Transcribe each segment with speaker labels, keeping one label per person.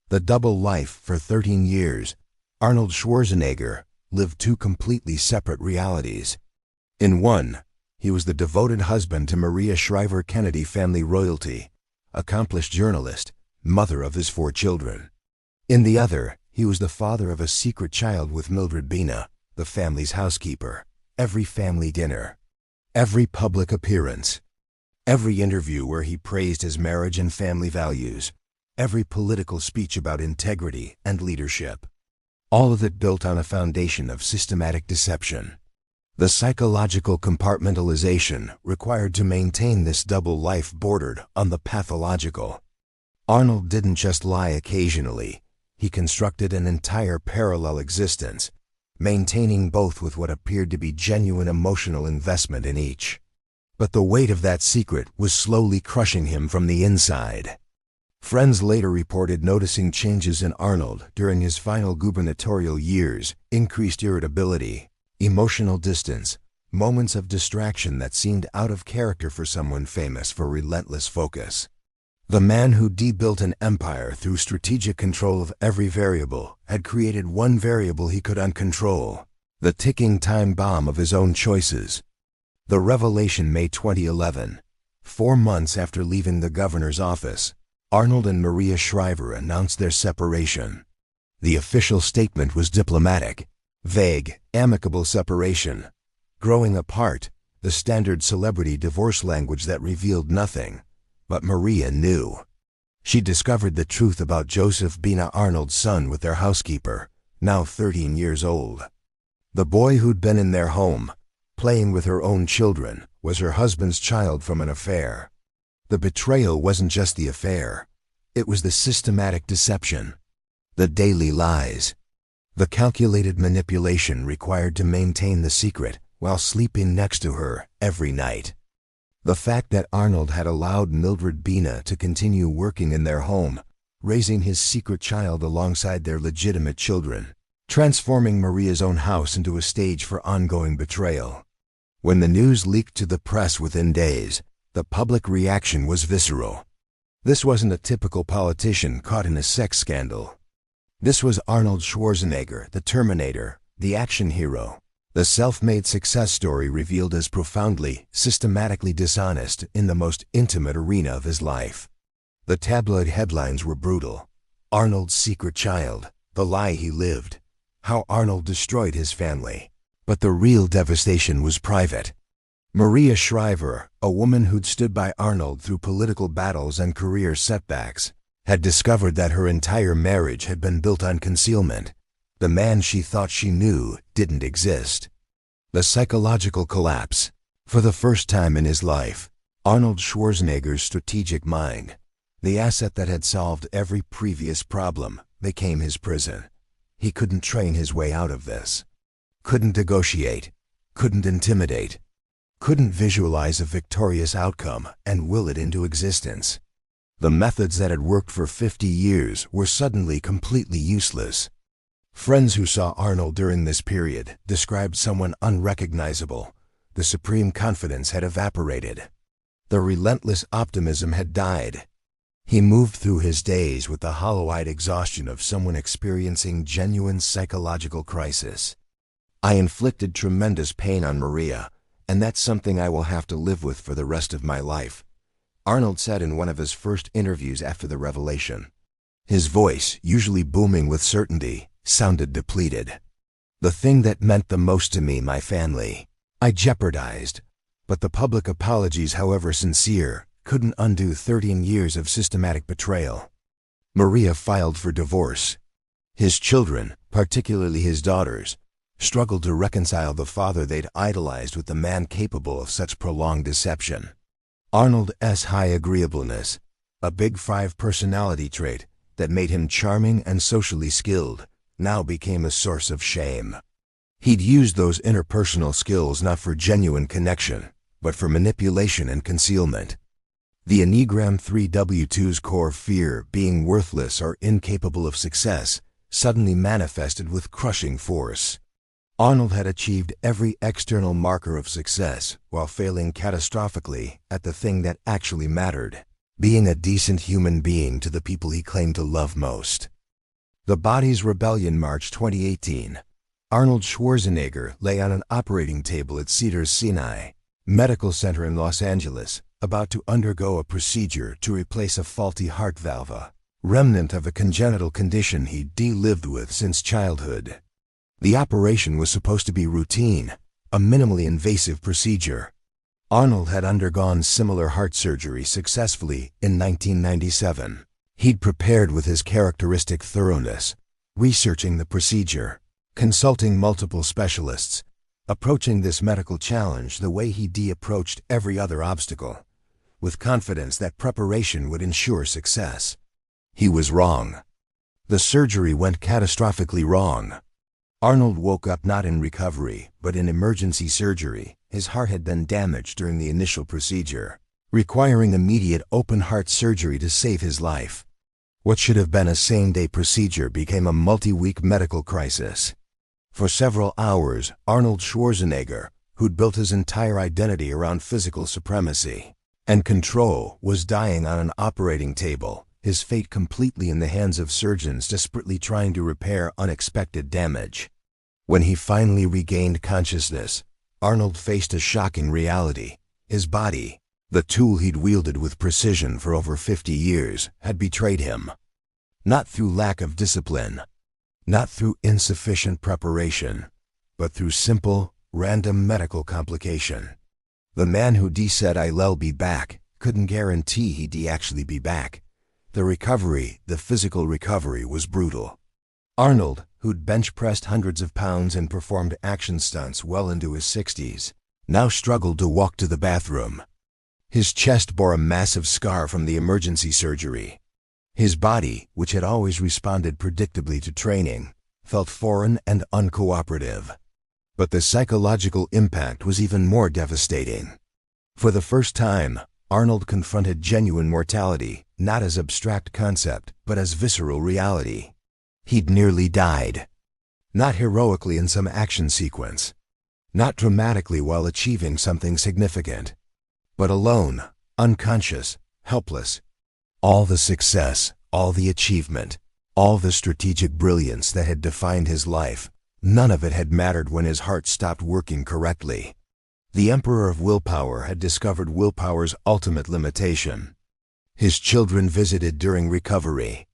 Speaker 1: The double life. For 13 years, Arnold Schwarzenegger lived two completely separate realities. In one, he was the devoted husband to Maria Shriver, Kennedy family royalty, accomplished journalist, mother of his 4 children. In the other, he was the father of a secret child with Mildred Baena, the family's housekeeper. Every family dinner, every public appearance, every interview where he praised his marriage and family values, every political speech about integrity and leadership, all of it built on a foundation of systematic deception. The psychological compartmentalization required to maintain this double life bordered on the pathological. Arnold didn't just lie occasionally, he constructed an entire parallel existence, maintaining both with what appeared to be genuine emotional investment in each. But the weight of that secret was slowly crushing him from the inside. Friends later reported noticing changes in Arnold during his final gubernatorial years: increased irritability, emotional distance, moments of distraction that seemed out of character for someone famous for relentless focus. The man who built an empire through strategic control of every variable had created one variable he could uncontrol: the ticking time bomb of his own choices. The revelation: May 2011. 4 months after leaving the governor's office, Arnold and Maria Shriver announced their separation. The official statement was diplomatic, vague, amicable separation. Growing apart, the standard celebrity divorce language that revealed nothing. But Maria knew. She discovered the truth about Joseph Baena, Arnold's son, with their housekeeper, now 13 years old. The boy who'd been in their home, playing with her own children, was her husband's child from an affair. The betrayal wasn't just the affair. It was the systematic deception, the daily lies, the calculated manipulation required to maintain the secret while sleeping next to her every night. The fact that Arnold had allowed Mildred Baena to continue working in their home, raising his secret child alongside their legitimate children, transforming Maria's own house into a stage for ongoing betrayal. When the news leaked to the press within days, the public reaction was visceral. This wasn't a typical politician caught in a sex scandal. This was Arnold Schwarzenegger, the Terminator, the action hero. The self-made success story revealed as profoundly, systematically dishonest in the most intimate arena of his life. The tabloid headlines were brutal. Arnold's secret child, the lie he lived, how Arnold destroyed his family. But the real devastation was private. Maria Shriver, a woman who'd stood by Arnold through political battles and career setbacks, had discovered that her entire marriage had been built on concealment. The man she thought she knew didn't exist. The psychological collapse. For the first time in his life, Arnold Schwarzenegger's strategic mind, the asset that had solved every previous problem, became his prison. He couldn't train his way out of this. Couldn't negotiate. Couldn't intimidate. Couldn't visualize a victorious outcome and will it into existence. The methods that had worked for 50 years were suddenly completely useless. Friends who saw Arnold during this period described someone unrecognizable. The supreme confidence had evaporated. The relentless optimism had died. He moved through his days with the hollow-eyed exhaustion of someone experiencing genuine psychological crisis. "I inflicted tremendous pain on Maria, and that's something I will have to live with for the rest of my life," Arnold said in one of his first interviews after the revelation. His voice, usually booming with certainty, sounded depleted. "The thing that meant the most to me, my family, I jeopardized." But the public apologies, however sincere, couldn't undo 13 years of systematic betrayal. Maria filed for divorce. His children, particularly his daughters, struggled to reconcile the father they'd idolized with the man capable of such prolonged deception. Arnold's high agreeableness, a big five personality trait that made him charming and socially skilled, now became a source of shame. He'd used those interpersonal skills not for genuine connection, but for manipulation and concealment. The Enneagram 3W2's core fear, being worthless or incapable of success, suddenly manifested with crushing force. Arnold had achieved every external marker of success while failing catastrophically at the thing that actually mattered: being a decent human being to the people he claimed to love most. The Body's Rebellion, March 2018. Arnold Schwarzenegger lay on an operating table at Cedars-Sinai Medical Center in Los Angeles, about to undergo a procedure to replace a faulty heart valve, remnant of a congenital condition he'd lived with since childhood. The operation was supposed to be routine, a minimally invasive procedure. Arnold had undergone similar heart surgery successfully in 1997. He'd prepared with his characteristic thoroughness, researching the procedure, consulting multiple specialists, approaching this medical challenge the way he'd approached every other obstacle, with confidence that preparation would ensure success. He was wrong. The surgery went catastrophically wrong. Arnold woke up not in recovery, but in emergency surgery. His heart had been damaged during the initial procedure, requiring immediate open-heart surgery to save his life. What should have been a same-day procedure became a multi-week medical crisis. For several hours, Arnold Schwarzenegger, who'd built his entire identity around physical supremacy and control, was dying on an operating table, his fate completely in the hands of surgeons desperately trying to repair unexpected damage. When he finally regained consciousness, Arnold faced a shocking reality. His body, the tool he'd wielded with precision for over 50 years, had betrayed him. Not through lack of discipline, not through insufficient preparation, but through simple, random medical complication. The man who said I'll be back couldn't guarantee he'd actually be back. The physical recovery was brutal. Arnold, who'd bench-pressed hundreds of pounds and performed action stunts well into his 60s, now struggled to walk to the bathroom. His chest bore a massive scar from the emergency surgery. His body, which had always responded predictably to training, felt foreign and uncooperative. But the psychological impact was even more devastating. For the first time, Arnold confronted genuine mortality, not as abstract concept, but as visceral reality. He'd nearly died. Not heroically in some action sequence, not dramatically while achieving something significant, but alone, unconscious, helpless. All the success, all the achievement, all the strategic brilliance that had defined his life, none of it had mattered when his heart stopped working correctly. The emperor of willpower had discovered willpower's ultimate limitation. His children visited during recovery.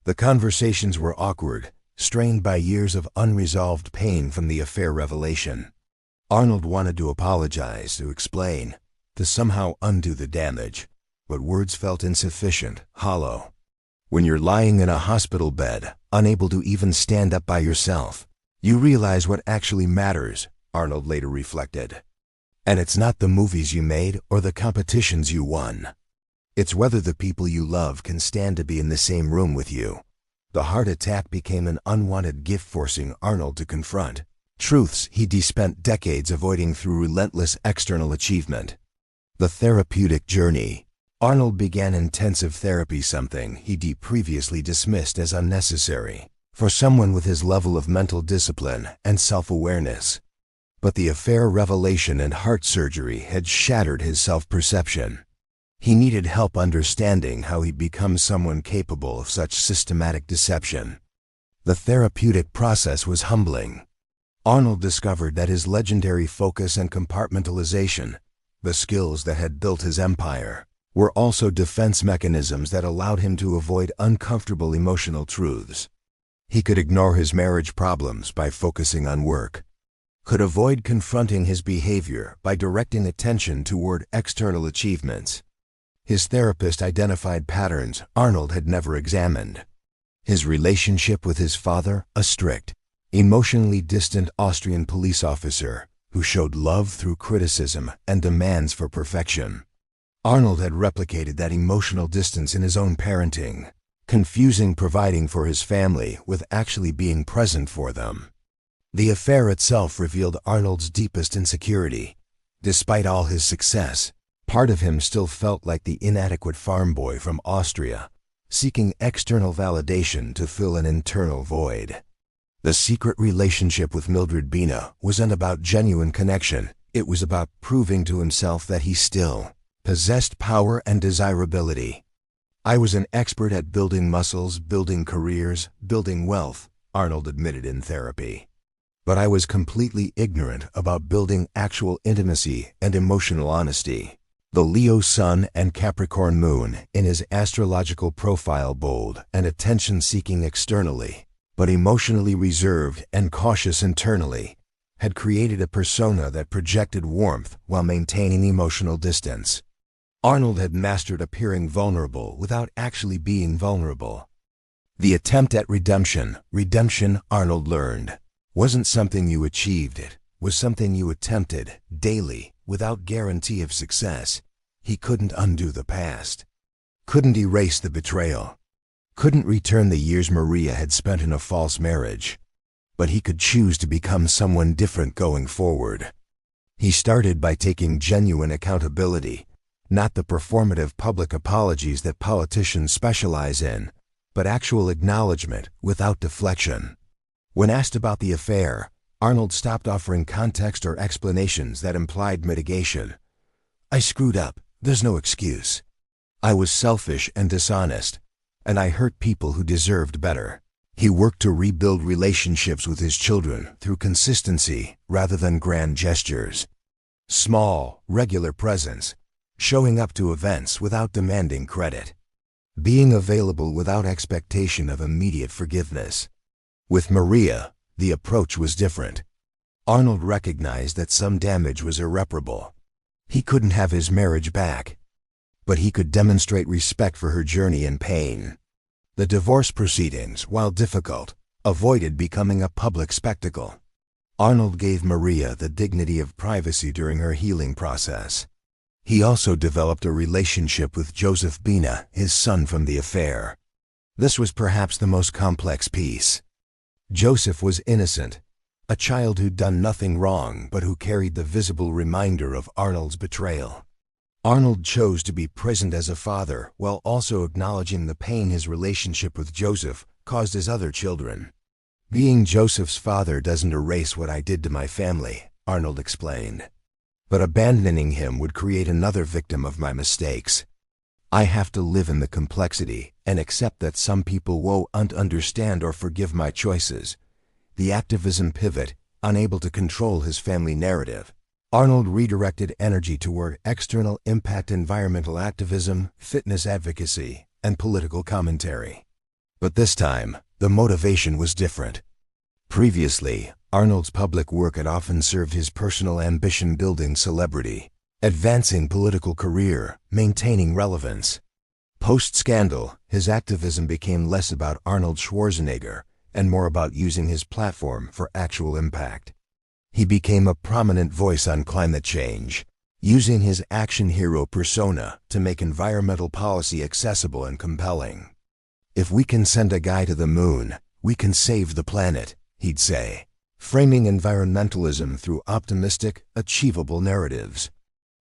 Speaker 1: The conversations were awkward, strained by years of unresolved pain from the affair revelation. Arnold wanted to apologize, to explain, to somehow undo the damage, but words felt insufficient, hollow. When you're lying in a hospital bed, unable to even stand up by yourself, you realize what actually matters, Arnold later reflected. And it's not the movies you made or the competitions you won. It's whether the people you love can stand to be in the same room with you. The heart attack became an unwanted gift, forcing Arnold to confront truths he'd spent decades avoiding through relentless external achievement. The therapeutic journey. Arnold began intensive therapy, something he'd previously dismissed as unnecessary for someone with his level of mental discipline and self-awareness. But the affair revelation and heart surgery had shattered his self-perception. He needed help understanding how he'd become someone capable of such systematic deception. The therapeutic process was humbling. Arnold discovered that his legendary focus and compartmentalization, the skills that had built his empire, were also defense mechanisms that allowed him to avoid uncomfortable emotional truths. He could ignore his marriage problems by focusing on work, could avoid confronting his behavior by directing attention toward external achievements. His therapist identified patterns Arnold had never examined. His relationship with his father, a strict, emotionally distant Austrian police officer who showed love through criticism and demands for perfection. Arnold had replicated that emotional distance in his own parenting, confusing providing for his family with actually being present for them. The affair itself revealed Arnold's deepest insecurity. Despite all his success, part of him still felt like the inadequate farm boy from Austria, seeking external validation to fill an internal void. The secret relationship with Mildred Baena wasn't about genuine connection. It was about proving to himself that he still possessed power and desirability. I was an expert at building muscles, building careers, building wealth, Arnold admitted in therapy. But I was completely ignorant about building actual intimacy and emotional honesty. The Leo Sun and Capricorn Moon in his astrological profile, bold and attention-seeking externally, but emotionally reserved and cautious internally, had created a persona that projected warmth while maintaining emotional distance. Arnold had mastered appearing vulnerable without actually being vulnerable. The attempt at redemption, Arnold learned, wasn't something you achieved, it was something you attempted daily without guarantee of success. He couldn't undo the past, couldn't erase the betrayal, couldn't return the years Maria had spent in a false marriage, but he could choose to become someone different going forward. He started by taking genuine accountability, not the performative public apologies that politicians specialize in, but actual acknowledgement without deflection. When asked about the affair, Arnold stopped offering context or explanations that implied mitigation. I screwed up, there's no excuse. I was selfish and dishonest, and I hurt people who deserved better. He worked to rebuild relationships with his children through consistency rather than grand gestures. Small, regular presence, showing up to events without demanding credit, being available without expectation of immediate forgiveness. With Maria, the approach was different. Arnold recognized that some damage was irreparable. He couldn't have his marriage back, but he could demonstrate respect for her journey and pain. The divorce proceedings, while difficult, avoided becoming a public spectacle. Arnold gave Maria the dignity of privacy during her healing process. He also developed a relationship with Joseph Baena, his son from the affair. This was perhaps the most complex piece. Joseph was innocent, a child who'd done nothing wrong but who carried the visible reminder of Arnold's betrayal. Arnold chose to be present as a father while also acknowledging the pain his relationship with Joseph caused his other children. Being Joseph's father doesn't erase what I did to my family, Arnold explained. But abandoning him would create another victim of my mistakes. I have to live in the complexity and accept that some people won't understand or forgive my choices. The activism pivot, unable to control his family narrative, Arnold redirected energy toward external impact, environmental activism, fitness advocacy, and political commentary. But this time, the motivation was different. Previously, Arnold's public work had often served his personal ambition, building celebrity, advancing political career, maintaining relevance. Post-scandal, his activism became less about Arnold Schwarzenegger and more about using his platform for actual impact. He became a prominent voice on climate change, using his action hero persona to make environmental policy accessible and compelling. If we can send a guy to the moon, we can save the planet, he'd say, framing environmentalism through optimistic, achievable narratives.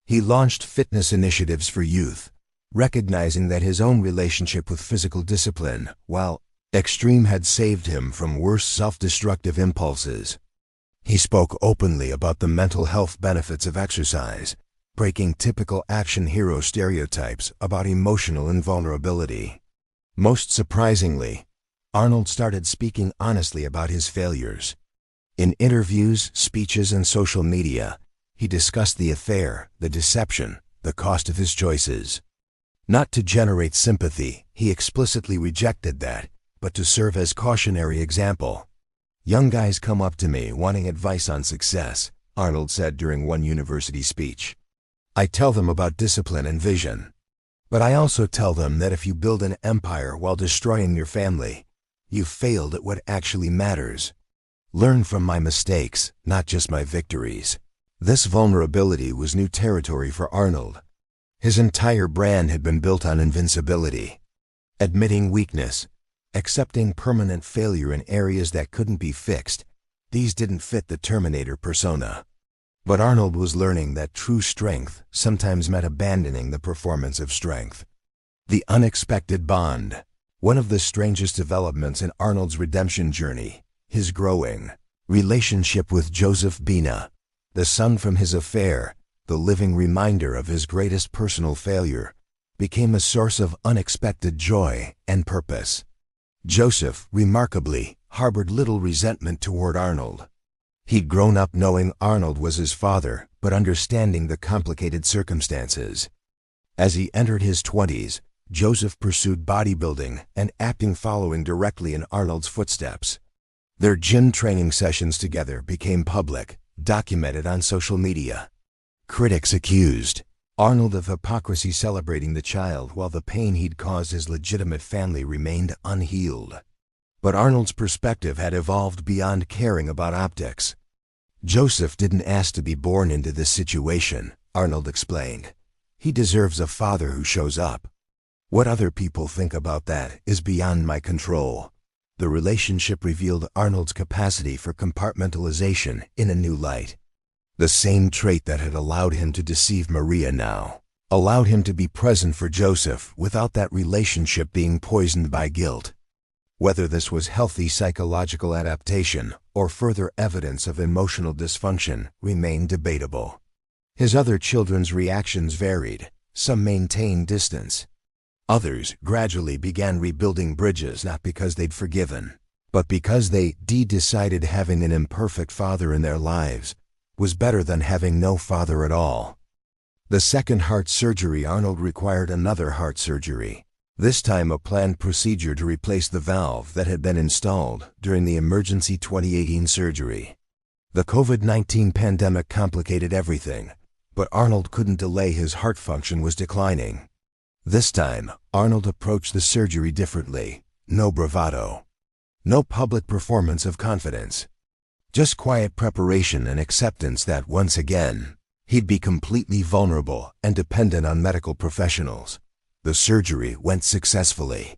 Speaker 1: He launched fitness initiatives for youth, recognizing that his own relationship with physical discipline, while extreme, had saved him from worse self-destructive impulses. He spoke openly about the mental health benefits of exercise, breaking typical action hero stereotypes about emotional invulnerability. Most surprisingly, Arnold started speaking honestly about his failures. In interviews, speeches, and social media, he discussed the affair, the deception, the cost of his choices. Not to generate sympathy, he explicitly rejected that, but to serve as cautionary example. Young guys come up to me wanting advice on success, Arnold said during one university speech. I tell them about discipline and vision. But I also tell them that if you build an empire while destroying your family, you've failed at what actually matters. Learn from my mistakes, not just my victories. This vulnerability was new territory for Arnold. His entire brand had been built on invincibility. Admitting weakness, accepting permanent failure in areas that couldn't be fixed, these didn't fit the Terminator persona. But Arnold was learning that true strength sometimes meant abandoning the performance of strength. The unexpected bond. One of the strangest developments in Arnold's redemption journey, his growing relationship with Joseph Baena, the son from his affair, the living reminder of his greatest personal failure, became a source of unexpected joy and purpose. Joseph, remarkably, harbored little resentment toward Arnold. He'd grown up knowing Arnold was his father, but understanding the complicated circumstances. As he entered his 20s, Joseph pursued bodybuilding and acting, following directly in Arnold's footsteps. Their gym training sessions together became public, documented on social media. Critics accused Arnold of hypocrisy, celebrating the child while the pain he'd caused his legitimate family remained unhealed. But Arnold's perspective had evolved beyond caring about optics. Joseph didn't ask to be born into this situation, Arnold explained. He deserves a father who shows up. What other people think about that is beyond my control. The relationship revealed Arnold's capacity for compartmentalization in a new light. The same trait that had allowed him to deceive Maria now allowed him to be present for Joseph without that relationship being poisoned by guilt. Whether this was healthy psychological adaptation or further evidence of emotional dysfunction remained debatable. His other children's reactions varied. Some maintained distance. Others gradually began rebuilding bridges, not because they'd forgiven, but because they decided having an imperfect father in their lives was better than having no father at all. The second heart surgery. Arnold required another heart surgery, this time a planned procedure to replace the valve that had been installed during the emergency 2018 surgery. The COVID-19 pandemic complicated everything, but Arnold couldn't delay. His heart function was declining. This time, Arnold approached the surgery differently. No bravado. No public performance of confidence. Just quiet preparation and acceptance that once again, he'd be completely vulnerable and dependent on medical professionals. The surgery went successfully.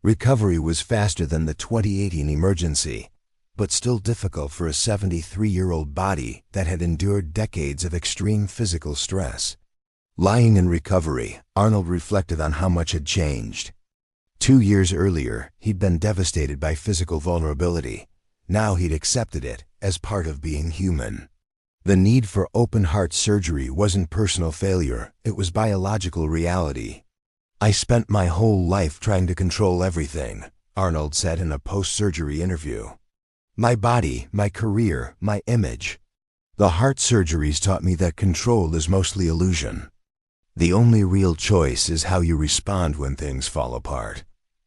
Speaker 1: Recovery was faster than the 2018 emergency, but still difficult for a 73-year-old body that had endured decades of extreme physical stress. Lying in recovery, Arnold reflected on how much had changed. 2 years earlier, he'd been devastated by physical vulnerability. Now he'd accepted it as part of being human. The need for open-heart surgery wasn't personal failure, it was biological reality. "I spent my whole life trying to control everything," Arnold said in a post-surgery interview. "My body, my career, my image. The heart surgeries taught me that control is mostly illusion. The only real choice is how you respond when things fall apart."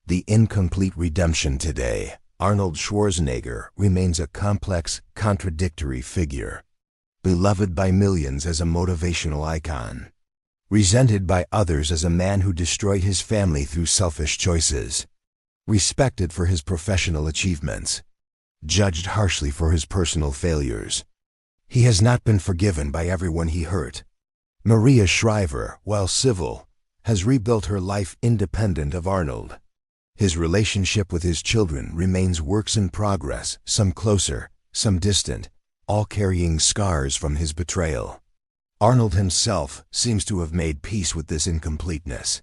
Speaker 1: The incomplete redemption today. Arnold Schwarzenegger remains a complex, contradictory figure. Beloved by millions as a motivational icon. Resented by others as a man who destroyed his family through selfish choices. Respected for his professional achievements. Judged harshly for his personal failures. He has not been forgiven by everyone he hurt. Maria Shriver, while civil, has rebuilt her life independent of Arnold. His relationship with his children remains works in progress, some closer, some distant, all carrying scars from his betrayal. Arnold himself seems to have made peace with this incompleteness.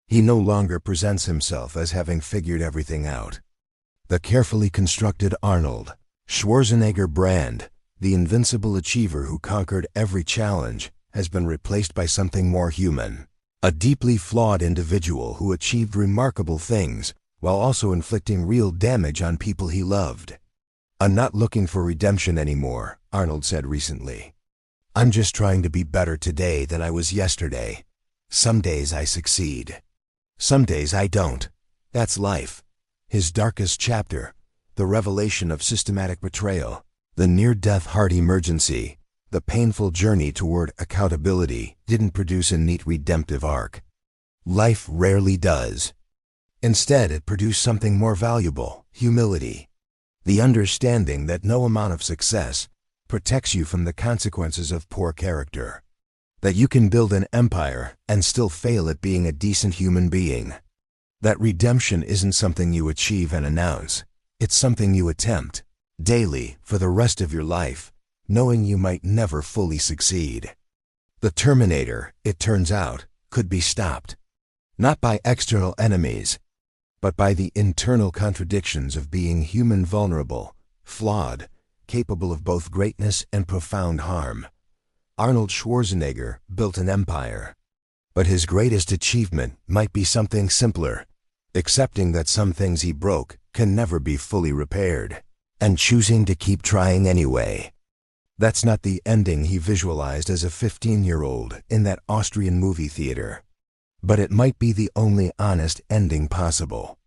Speaker 1: He no longer presents himself as having figured everything out. The carefully constructed Arnold Schwarzenegger brand, the invincible achiever who conquered every challenge, has been replaced by something more human. A deeply flawed individual who achieved remarkable things while also inflicting real damage on people he loved. "I'm not looking for redemption anymore," Arnold said recently. "I'm just trying to be better today than I was yesterday. Some days I succeed. Some days I don't. That's life." His darkest chapter, the revelation of systematic betrayal, the near-death heart emergency, the painful journey toward accountability, didn't produce a neat redemptive arc. Life rarely does. Instead, it produced something more valuable: humility. The understanding that no amount of success protects you from the consequences of poor character. That you can build an empire and still fail at being a decent human being. That redemption isn't something you achieve and announce. It's something you attempt, daily, for the rest of your life, knowing you might never fully succeed. The Terminator, it turns out, could be stopped. Not by external enemies, but by the internal contradictions of being human, vulnerable, flawed, capable of both greatness and profound harm. Arnold Schwarzenegger built an empire. But his greatest achievement might be something simpler, accepting that some things he broke can never be fully repaired, and choosing to keep trying anyway. That's not the ending he visualized as a 15-year-old in that Austrian movie theater. But it might be the only honest ending possible.